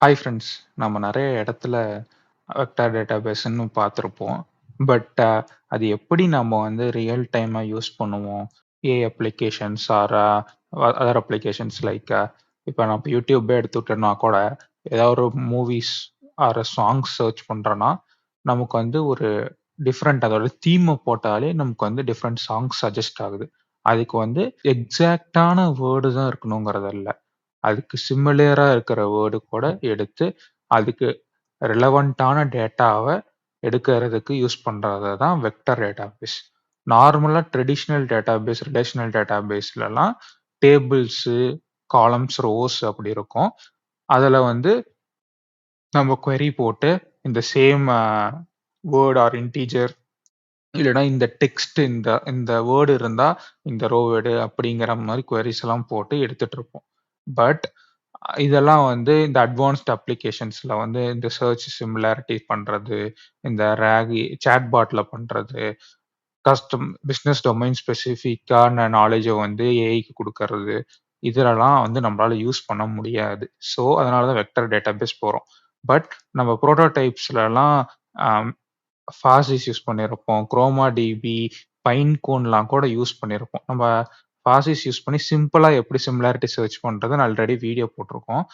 Hi friends. நம்ம நெறைய இடத்துல வெக்டார் டேட்டாபேஸ்ன்னு பார்த்துருப்போம். பட் அது எப்படி நம்ம வந்து ரியல் டைமா யூஸ் பண்ணுவோம்? Applications R other applications like இப்ப நம்ம யூடியூபே எடுத்துக்கிட்டோம்னா கூட, ஏதாவது ஒரு மூவிஸ் ஆர் சாங்ஸ் சர்ச் பண்றோம்னா, நமக்கு வந்து ஒரு அதோட தீம போட்டாலே நமக்கு வந்து டிஃபரெண்ட் சாங்ஸ் சஜெஸ்ட் ஆகுது. அதுக்கு வந்து எக்ஸாக்ட்டான வேர்டு தான் இருக்கணுங்கிறது இல்ல. அதுக்கு சிமிலரா இருக்கிற வேர்டு கூட எடுத்து, அதுக்கு ரிலவன்ட்டான டேட்டாவ எடுக்கிறதுக்கு யூஸ் பண்றது தான் வெக்டர் டேட்டாபேஸ். நார்மலா ட்ரெடிஷனல் டேட்டாபேஸ், ரிலேஷனல் டேட்டாபேஸ்லலாம் டேபிள்ஸு, காலம்ன்ஸ், ரோஸ் அப்படி இருக்கும். அதுல வந்து நம்ம query போட்டு இந்த சேம் வேர்ட் ஆர் இன்டிஜர் இல்லன்னா இந்த டெக்ஸ்ட் இந்த வேர்ட் இருந்தா இந்த ரோ எடு அப்படிங்கிற மாரி queries எல்லாம் போட்டு எடுத்துட்டு இருப்போம். பட் இதெல்லாம் வந்து இந்த அட்வான்ஸ்ட் அப்ளிகேஷன்ஸ்ல வந்து இந்த சர்ச் சிமிலாரிட்டி பண்றது, இந்த ராகி சாட்பாட்ல பண்றது, கஸ்டம் பிசினஸ் டொமைன் ஸ்பெசிஃபிக்கான நாலேட்ஜ வந்து ஏஐக்கு குடுக்கறது, இதுலலாம் வந்து நம்மளால யூஸ் பண்ண முடியாது. ஸோ, அதனால தான் வெக்டர் டேட்டாபேஸ் போறோம். பட் நம்ம புரோட்டோடைப்ஸ்லலாம் அ ஃபாசிஸ் யூஸ் பண்ணியிருப்போம். குரோமா டிபி, பைன்கூன்லாம் கூட யூஸ் பண்ணியிருப்போம். நம்ம ஃபாசிஸ் யூஸ் பண்ணி சிம்பிளா எப்படி சிமிலாரிட்டி சர்ச் பண்றதுன்னு ஆல்ரெடி வீடியோ போட்டிருக்கோம்.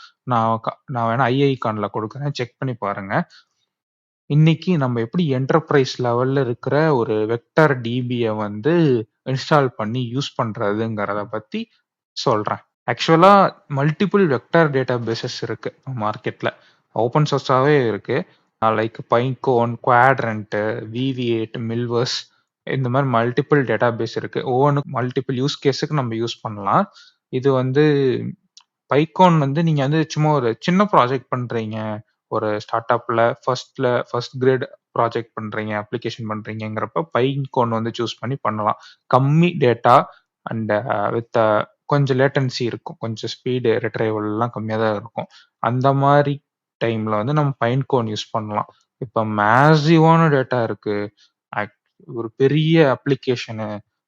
நான் வேணா ஐகான்ல குடுக்குறேன். செக் பண்ணி பாருங்க. இன்னைக்கு நம்ம எப்படி என்டர்பிரைஸ் லெவல்ல இருக்கிற ஒரு வெக்டார் டிபிய வந்து இன்ஸ்டால் பண்ணி யூஸ் பண்றதுங்கிறத பத்தி சொல்றேன். ஆக்சுவலா மல்டிபிள் வெக்டார் டேட்டாபேஸஸ் இருக்கு மார்க்கெட்ல. ஓப்பன் சோர்ஸாவே இருக்கு. லைக் பைன்கோன், குவாட்ரண்ட், விவி8, மில்வர்ஸ் இந்த மாரி மல்டிபிள் டேட்டாபேஸ் இருக்கு. ஒவ்வொன்னும் மல்டிபிள் யூஸ் கேஸ்க்கு நம்ம யூஸ் பண்ணலாம். இது வந்து பைக்கான் வந்து நீங்க வந்து சும்மா ஒரு சின்ன ப்ராஜெக்ட் பண்றீங்க. ஒரு ஸ்டார்ட் அப்ல ஃபர்ஸ்ட் கிரேட் ப்ராஜெக்ட் பண்றீங்க, அப்ளிகேஷன் பண்றீங்கங்கிறப்ப பைக்கான் வந்து சூஸ் பண்ணி பண்ணலாம். கம்மி டேட்டா அண்ட் வித் கொஞ்சம் லேட்டன்சி இருக்கும். கொஞ்சம் ஸ்பீடு ரிட்ரைவல்லாம் கம்மியா தான் இருக்கும். அந்த மாரி டைம்ல வந்து நம்ம பைன்கோன் யூஸ் பண்ணலாம். இப்ப மேசிவான டேட்டா இருக்கு. ஆக் ஒரு பெரிய அப்ளிகேஷனு,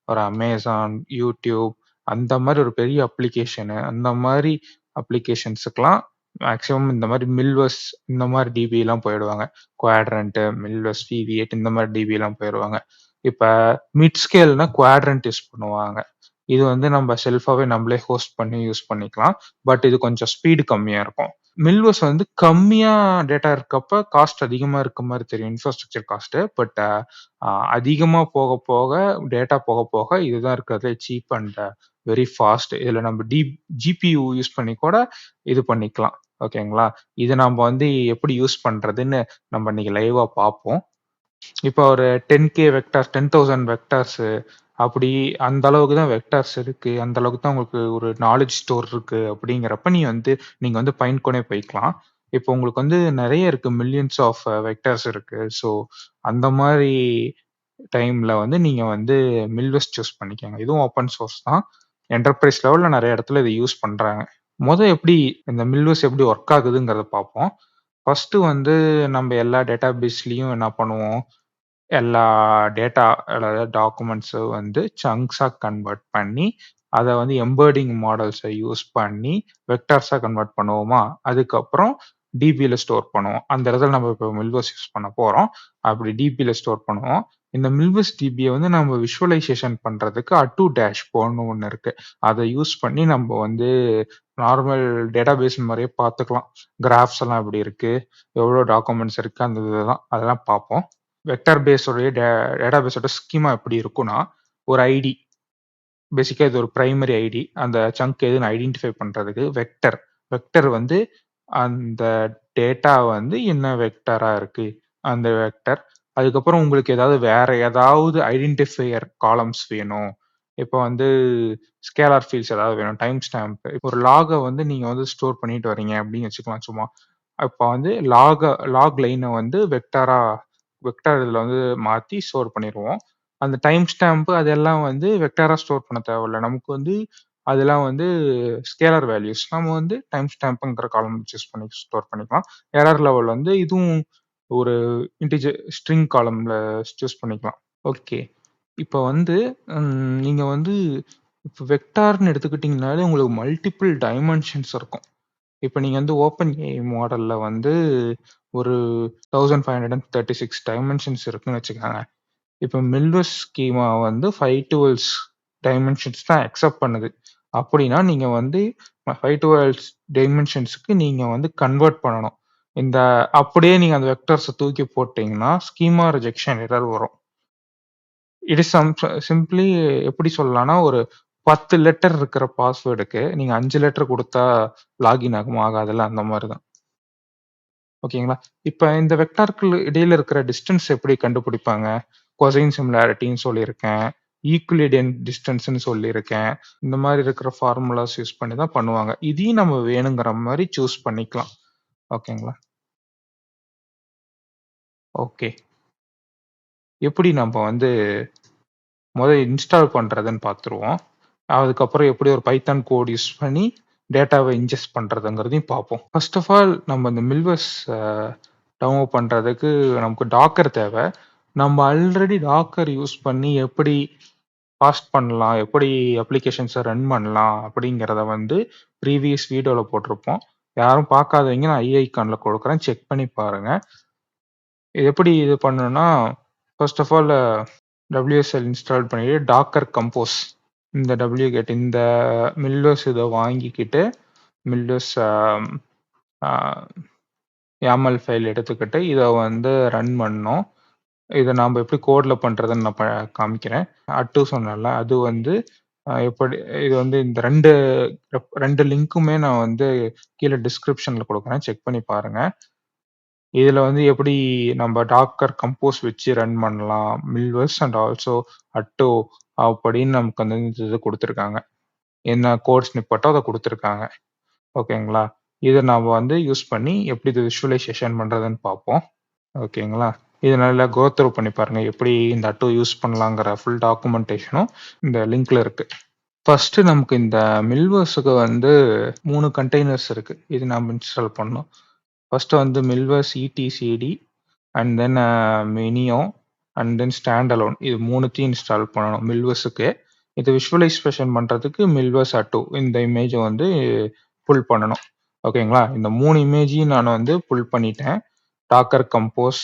ஒரு Amazon, YouTube அந்த மாரி ஒரு பெரிய அப்ளிகேஷனு, அந்த மாரி அப்ளிகேஷன்ஸுக்குலாம் மேக்ஸிமம் இந்த மாரி மில்வர்ஸ் இந்த மாரி டிபிலாம் போயிடுவாங்க. குவாட்ரண்ட், மில்வர்ஸ், விவி8 இந்த மாரி டிபிலாம் போயிருவாங்க. இப்ப மிட் ஸ்கேல்னா குவாட்ரண்ட் யூஸ் பண்ணுவாங்க. இது வந்து நம்ம செல்ஃபாவே நம்மளே ஹோஸ்ட் பண்ணி யூஸ் பண்ணிக்கலாம். பட் இது கொஞ்சம் ஸ்பீடு கம்மியா இருக்கும். மில்வர்ஸ் வந்து கம்மியா டேட்டா இருக்கப்ப காஸ்ட் அதிகமா இருக்க மாரி தெரியும். Infrastructure cost. பட் அதிகமா போக போக டேட்டா போக போக இதுதான் இருக்கிறதுலே சீப் அண்ட் வெரி ஃபாஸ்ட். இதுல நம்ம ஜிபியு யூஸ் பண்ணி கூட இது பண்ணிக்கலாம். ஓகேங்களா? இத நம்ம வந்து எப்படி யூஸ் பண்றதுன்னு நம்ம இன்னைக்கு லைவா பார்ப்போம். இப்போ ஒரு 10K வெக்டார்ஸ் 10,000 வெக்டார்ஸ் அப்படி அந்த அளவுக்கு தான் வெக்டார்ஸ் இருக்கு. அந்த அளவுக்கு தான் உங்களுக்கு ஒரு நாலேட்ஜ் ஸ்டோர் இருக்கு அப்படிங்கிறப்ப நீங்க வந்து பைன்கோனே போய்க்கலாம். இப்போ உங்களுக்கு வந்து நெறைய இருக்கு. மில்லியன்ஸ் ஆஃப் வெக்டார்ஸ் இருக்கு. ஸோ அந்த மாரி டைம்ல வந்து நீங்க வந்து மில்வெஸ் சூஸ் பண்ணிக்கங்க. இதுவும் ஓப்பன் சோர்ஸ் தான். என்டர்பிரைஸ் லெவல்ல நெறைய இடத்துல இத யூஸ் பண்றாங்க. எப்படி இந்த மில்வெஸ் எப்படி ஒர்க் ஆகுதுங்கிறத பார்ப்போம். ஃபர்ஸ்ட்டு வந்து நம்ம எல்லா டேட்டாபேஸ்லயும் என்ன பண்ணுவோம்? எல்லா டேட்டா அதாவது டாக்குமெண்ட்ஸ வந்து சங்க்ஸா கன்வெர்ட் பண்ணி, அத வந்து எம்பெடிங் மாடல்ஸ யூஸ் பண்ணி வெக்டார்ஸா கன்வெர்ட் பண்ணுவோமா? அதுக்கப்புறம் டிபில ஸ்டோர் பண்ணுவோம். அந்த இடத்துல நம்ம இப்போ மில்வஸ் யூஸ் பண்ண போறோம். அப்படி டிபில ஸ்டோர் பண்ணுவோம். இந்த மில்வஸ் டிபிய வந்து நம்ம விஷுவலைசேஷன் பண்றதுக்கு அட்டூ டேஷ்போர்ட்ன்னு ஒண்ணு இருக்கு. அத யூஸ் பண்ணி நம்ம வந்து நார்மல் டேட்டாபேஸ் மாரியே பார்த்துக்கலாம். கிராஃப்ஸ் எல்லாம் எப்படி இருக்கு? எவ்வளோ டாக்குமெண்ட்ஸ் இருக்கு? அந்த இதெல்லாம் அதெல்லாம் பார்ப்போம். வெக்டார் பேஸோடைய டேட்டாபேஸோட ஸ்கீமா எப்படி இருக்கும்னா, ஒரு ஐடி பேசிக்கா இது ஒரு பிரைமரி ஐடி. அந்த சங்க் எதுன்னு ஐடென்டிஃபை பண்றதுக்கு வெக்டர் வந்து அந்த டேட்டா வந்து என்ன வெக்டரா இருக்கு, அந்த வெக்டர். அதுக்கப்புறம் உங்களுக்கு வேற ஏதாவது ஐடென்டிஃபையர் காலம்ஸ் வேணும். இப்ப வந்து ஸ்கேலார் ஃபீல்ட்ஸ் ஏதாவது வேணும். Time stamp. ஒரு லாக வந்து நீங்க வந்து ஸ்டோர் பண்ணிட்டு வரீங்க அப்படின்னு வச்சுக்கலாம் சும்மா. அப்ப வந்து லாக் லைன வந்து வெக்டார் இதுல வந்து மாத்தி ஸ்டோர் பண்ணிருவோம். அந்த டைம் ஸ்டாம்ப் அதெல்லாம் வந்து வெக்டாரா ஸ்டோர் பண்ண தேவையில்ல. நமக்கு வந்து அதெல்லாம் வந்து ஸ்கேலர் வேல்யூஸ். நம்ம வந்து டைம் ஸ்டாம்ப்ங்கிற காலம் சூஸ் பண்ணி ஸ்டோர் பண்ணிக்கலாம். எரர் லெவல் வந்து இதுவும் ஒரு இன்டிஜர் ஸ்ட்ரிங் காலம்ல சூஸ் பண்ணிக்கலாம். ஓகே. இப்ப வந்து நீங்க வந்து இப்ப வெக்டார்ன்னு எடுத்துக்கிட்டீங்கனாலே உங்களுக்கு மல்டிபிள் டைமென்ஷன்ஸ் இருக்கும். இப்ப நீங்க வந்து OpenAI மாடல்ல வந்து ஒரு 1536 டைமென்ஷன்ஸ் இருக்குன்னு வச்சுக்கோங்க. இப்ப மில்வஸ் ஸ்கீமா வந்து 512 டைமென்ஷன்ஸ் தான் அக்செப்ட் பண்ணுது. அப்படின்னா நீங்க வந்து 512 டைமென்ஷன்ஸ்க்கு நீங்க வந்து கன்வெர்ட் பண்ணணும். இந்த அப்படியே நீங்க அந்த வெக்டர்ஸ தூக்கி போட்டீங்கன்னா, ஸ்கீமா ரிஜெக்ஷன் எரர் வரும். இட் இஸ் சிம்ப்ளி எப்படி சொல்லலாம்னா, ஒரு 10 லெட்டர் இருக்கிற பாஸ்வேர்டுக்கு நீங்க 5 லெட்டர் குடுத்தா லாகின் ஆகுமா? ஆகாதுல்ல. அந்த மாரி தான். ஓகேங்களா? இப்ப இந்த வெக்டாருக்கு இடையில இருக்கிற டிஸ்டன்ஸ் எப்படி கண்டுபிடிப்பாங்க? கொசைன் சிமிலாரிட்டின்னு சொல்லியிருக்கேன். ஈக்விலிடியன் டிஸ்டன்ஸ்ன்னு சொல்லியிருக்கேன். இந்த மாரி இருக்கிற ஃபார்முலாஸ் யூஸ் பண்ணி தான் பண்ணுவாங்க. இதையும் நம்ம வேணுங்கிற மாரி சூஸ் பண்ணிக்கலாம். ஓகேங்களா? ஓகே. எப்படி நம்ப வந்து இன்ஸ்டால் பண்றதுன்னு பார்த்துருவோம். அதுக்கப்புறம் எப்படி ஒரு பைத்தான் கோட் யூஸ் பண்ணி டேட்டாவ இன்ஜெஸ்ட் பண்றதுங்கிறதையும் பார்ப்போம். ஃபர்ஸ்ட் ஆஃப் ஆல் நம்ம இந்த மில்வஸ் டவுன்லோட் பண்றதுக்கு நமக்கு டாக்கர் தேவ. நம்ம ஆல்ரெடி டாக்கர் யூஸ் பண்ணி எப்படி ஃபாஸ்ட் பண்ணலாம், எப்படி அப்ளிகேஷன்ஸ ரன் பண்ணலாம் அப்படிங்கிறத வந்து ப்ரீவியஸ் வீடியோல போட்டிருப்போம். யாரும் பார்க்காதவங்க நான் ஐ ஐகான்ல குடுக்குறேன். செக் பண்ணி பாருங்க. இது எப்படி இது பண்ணணும்னா, first of all WSL install பண்ணிட்டு டாக்கர் கம்போஸ் இந்த wget இந்த மில்வஸ் இத வாங்கிக்கிட்டு மில்வஸ் அ YAML ஃபைல் எடுத்துக்கிட்டு இத வந்து ரன் பண்ணணும். இத நாம எப்படி கோட்ல பண்றதுன்னு நான் காமிக்கிறேன். அட்டு சொன்னேன்ல, அது வந்து எப்படி இது வந்து இந்த 2 லிங்க்குமே நான் வந்து கீழ டிஸ்கிரிப்ஷன்ல குடுக்குறேன். செக் பண்ணி பாருங்க. இதுல வந்து எப்படி நம்ம டாக்கர் கம்போஸ் வச்சு ரன் பண்ணலாம். மில்வஸ் அண்ட் ஆல்சோ அட்டோ அப்படின்னு நமக்கு வந்து இந்த இது குடுத்துருக்காங்க. என்ன கோட் ஸ்னிப்பெட்டோ அத குடுத்துருக்காங்க. ஓகேங்களா? இத நாம வந்து யூஸ் பண்ணி எப்படி இது விஷுவலைசேஷன் பண்றதுன்னு பார்ப்போம். ஓகேங்களா? இத நல்லா கோ த்ரூ பண்ணி பாருங்க. எப்படி இந்த அட்டோ யூஸ் பண்ணலாங்கிற ஃபுல் டாக்குமென்டேஷனும் இந்த லிங்க்ல இருக்கு. ஃபர்ஸ்ட் நமக்கு இந்த மில்வர்ஸ்க்கு வந்து 3 கண்டெய்னர்ஸ் இருக்கு. இது நாம இன்ஸ்டால் பண்ணணும். ஃபர்ஸ்ட் வந்து Milvus etcd and then MinIO and then standalone இது 3த்தையும் இன்ஸ்டால் பண்ணணும் மில்வர்ஸ்க்கு. இத விஷுவலைசேஷன் பண்றதுக்கு மில்வர்ஸ் அட்டோ இந்த இமேஜ வந்து புல் பண்ணணும். ஓகேங்களா? இந்த 3 இமேஜையும் நான் வந்து புல் பண்ணிட்டேன். டாக்கர் கம்போஸ்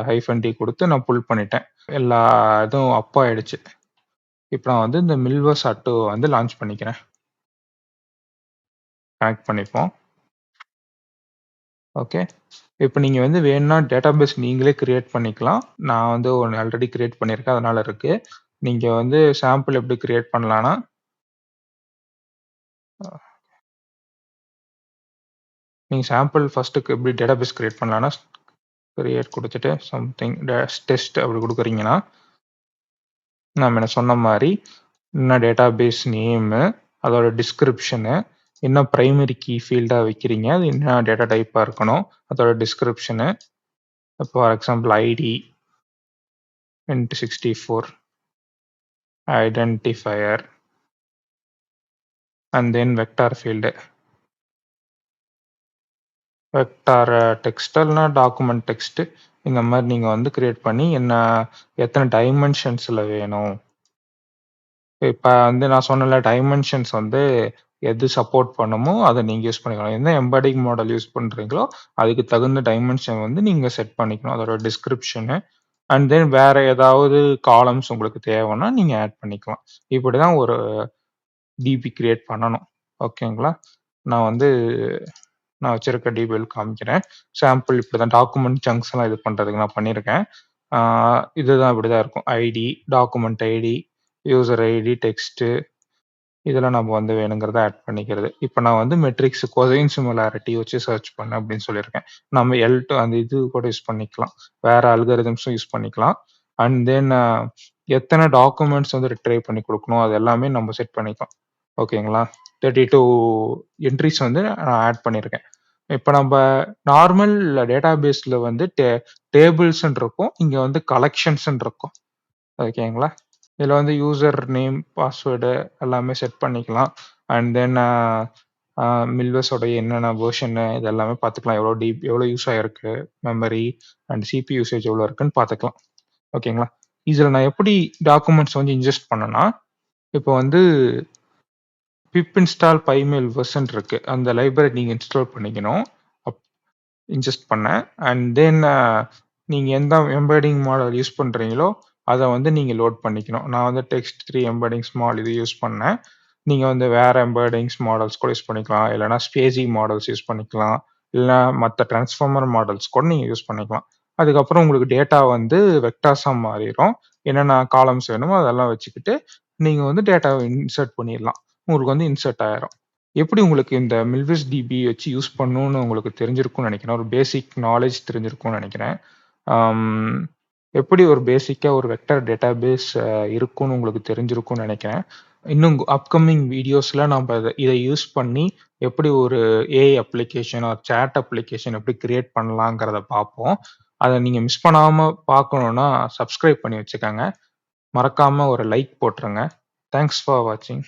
-d குடுத்து நான் புல் பண்ணிட்டேன். எல்லா இதுவும் அப் ஆயிடுச்சு. இப்ப நான் வந்து இந்த மில்வர்ஸ் அட்டோ வந்து லான்ச் பண்ணிக்கிறேன். கனெக்ட் பண்ணிப்போம். ஓகே. இப்ப நீங்க வந்து வேணும்னா டேட்டாபேஸ் நீங்களே கிரியேட் பண்ணிக்கலாம். நான் வந்து ஒண்ணு ஆல்ரெடி கிரியேட் பண்ணியிருக்கேன். அதனால இருக்கு. நீங்க வந்து சாம்பிள் எப்படி கிரியேட் பண்ணலாம்னா, நீங்க சாம்பிள் ஃபர்ஸ்ட்டுக்கு எப்படி டேட்டாபேஸ் கிரியேட் பண்ணலாம்னா, கிரியேட் குடுத்துட்டு சம்திங் டெஸ்ட் அப்படி குடுக்குறீங்கன்னா, நான் முன்ன சொன்ன மாரி, என்ன டேட்டாபேஸ் நேமு, அதோட டிஸ்கிரிப்ஷனு, என்ன பிரைமரி கீ ஃபீல்டா வைக்கிறீங்க, அது என்ன டேட்டா டைப்பா இருக்கணும், அதோட description, for example ID, int64, identifier and then vector field. Vector text இல்லனா டாக்குமெண்ட் டெக்ஸ்ட் இந்த மாரி நீங்க வந்து கிரியேட் பண்ணி எத்தன டைமென்ஷன்ஸ்ல வேணும். இப்ப வந்து நான் சொன்னேன்ல டைமென்ஷன்ஸ் வந்து எது சப்போர்ட் பண்ணுமோ அத நீங்க யூஸ் பண்ணிக்கலாம். என்ன எம்பெடிங் மாடல் யூஸ் பண்றீங்களோ, அதுக்கு தகுந்த டைமென்ஷன் வந்து நீங்க செட் பண்ணிக்கணும். அதோட டிஸ்கிரிப்ஷனு அண்ட் தென் வேற ஏதாவது காலம்ஸ் உங்களுக்கு தேவைன்னா நீங்க ஆட் பண்ணிக்கலாம். இப்படிதான் ஒரு டிபி கிரியேட் பண்ணணும். ஓகேங்களா? நான் வந்து நான் வச்சிருக்க டிபிஎல் காமிக்கிறேன். சாம்பிள் இப்படிதான் டாக்குமெண்ட் சங்க்ஸ் எல்லாம் இது பண்றதுக்கு நான் பண்ணியிருக்கேன். இதுதான் இப்படிதான் இருக்கும். ID, document ID, user ID, text இதெல்லாம் நம்ம வந்து வேணுங்கிறத ஆட் பண்ணிக்கிறது. இப்ப நான் வந்து மெட்ரிக்ஸ் கொசைன் சிமிலாரிட்டி வச்சு சர்ச் பண்ணேன் அப்படின்னு சொல்லியிருக்கேன். நம்ம L2 அந்த இது கூட யூஸ் பண்ணிக்கலாம். வேற அல்காரிதம்ஸும் யூஸ் பண்ணிக்கலாம். அண்ட் தென் எத்தனை டாக்குமெண்ட்ஸ் வந்து ரிட்ரைவ் பண்ணி குடுக்கணும், அது எல்லாமே நம்ம செட் பண்ணிக்கலாம். ஓகேங்களா? 32 என்ட்ரீஸ் வந்து நான் ஆட் பண்ணியிருக்கேன். இப்ப நம்ப நார்மல் டேட்டாபேஸ்ல வந்து டேபிள்ஸ்ன்னு இருக்கும். இங்க வந்து கலெக்ஷன்ஸ்ன்னு இருக்கும். ஓகேங்களா? இதுல வந்து யூசர் நேம், பாஸ்வேர்டு எல்லாமே செட் பண்ணிக்கலாம். அண்ட் தென் மில்வஸோடைய என்னென்ன வெர்ஷனு இது எல்லாமே பார்த்துக்கலாம். எவ்வளோ யூஸ் ஆயிருக்கு, மெமரி அண்ட் சிபி யூசேஜ் எவ்வளோ இருக்குன்னு பார்த்துக்கலாம். ஓகேங்களா? இதுல நான் எப்படி டாக்குமெண்ட்ஸ் வந்து இன்ஜெஸ்ட் பண்ணேன்னா, இப்போ வந்து பிப் இன்ஸ்டால் பைமேல் வெர்ஷன் இருக்கு. அந்த லைப்ரரி நீங்க இன்ஸ்டால் பண்ணிக்கணும். அப் இன்ஜெஸ்ட் பண்ண. அண்ட் தென் நீங்க எந்த எம்பெடிங் மாடல் யூஸ் பண்றீங்களோ, அத வந்து நீங்க லோட் பண்ணிக்கணும். நான் வந்து டெக்ஸ்ட் 3 எம்பெடிங் ஸ்மால் இது யூஸ் பண்ணேன். நீங்க வந்து வேற எம்பெடிங்ஸ் மாடல்ஸ் கூட யூஸ் பண்ணிக்கலாம். இல்லன்னா ஸ்பேசி மாடல்ஸ் யூஸ் பண்ணிக்கலாம். இல்ல மத்த டிரான்ஸ்ஃபார்மர் மாடல்ஸ் கூட நீங்க யூஸ் பண்ணிக்கலாம். அதுக்கப்புறம் உங்களுக்கு டேட்டா வந்து வெக்டார்ஸா மாறிரும். என்னென்ன காலம்ஸ் வேணுமோ அதெல்லாம் வச்சுக்கிட்டு, நீங்க வந்து டேட்டாவ இன்சர்ட் பண்ணிறலாம். உங்களுக்கு வந்து இன்சர்ட் ஆயிரும். எப்படி உங்களுக்கு இந்த மில்விஸ் டிபி வச்சு யூஸ் பண்ணணும்னு உங்களுக்கு தெரிஞ்சிருக்கும்னு நினைக்கிறேன். ஒரு பேசிக் நாலேட்ஜ் தெரிஞ்சிருக்கும்னு நினைக்கிறேன். ஆம், எப்படி ஒரு பேசிக்கா ஒரு வெக்டர் டேட்டாபேஸ் இருக்கும்னு உங்களுக்கு தெரிஞ்சிருக்கும்னு நினைக்கிறேன். இன்னும் அப்கமிங் வீடியோஸ்ல நம்ம இதை யூஸ் பண்ணி எப்படி ஒரு AI application or chat application எப்படி கிரியேட் பண்ணலாங்கிறத பார்ப்போம். அதை நீங்க மிஸ் பண்ணாம பார்க்கணும்னா சப்ஸ்கிரைப் பண்ணி வச்சுக்கோங்க. மறக்காம ஒரு லைக் போட்டுருங்க. தேங்க்ஸ் ஃபார் வாட்சிங்.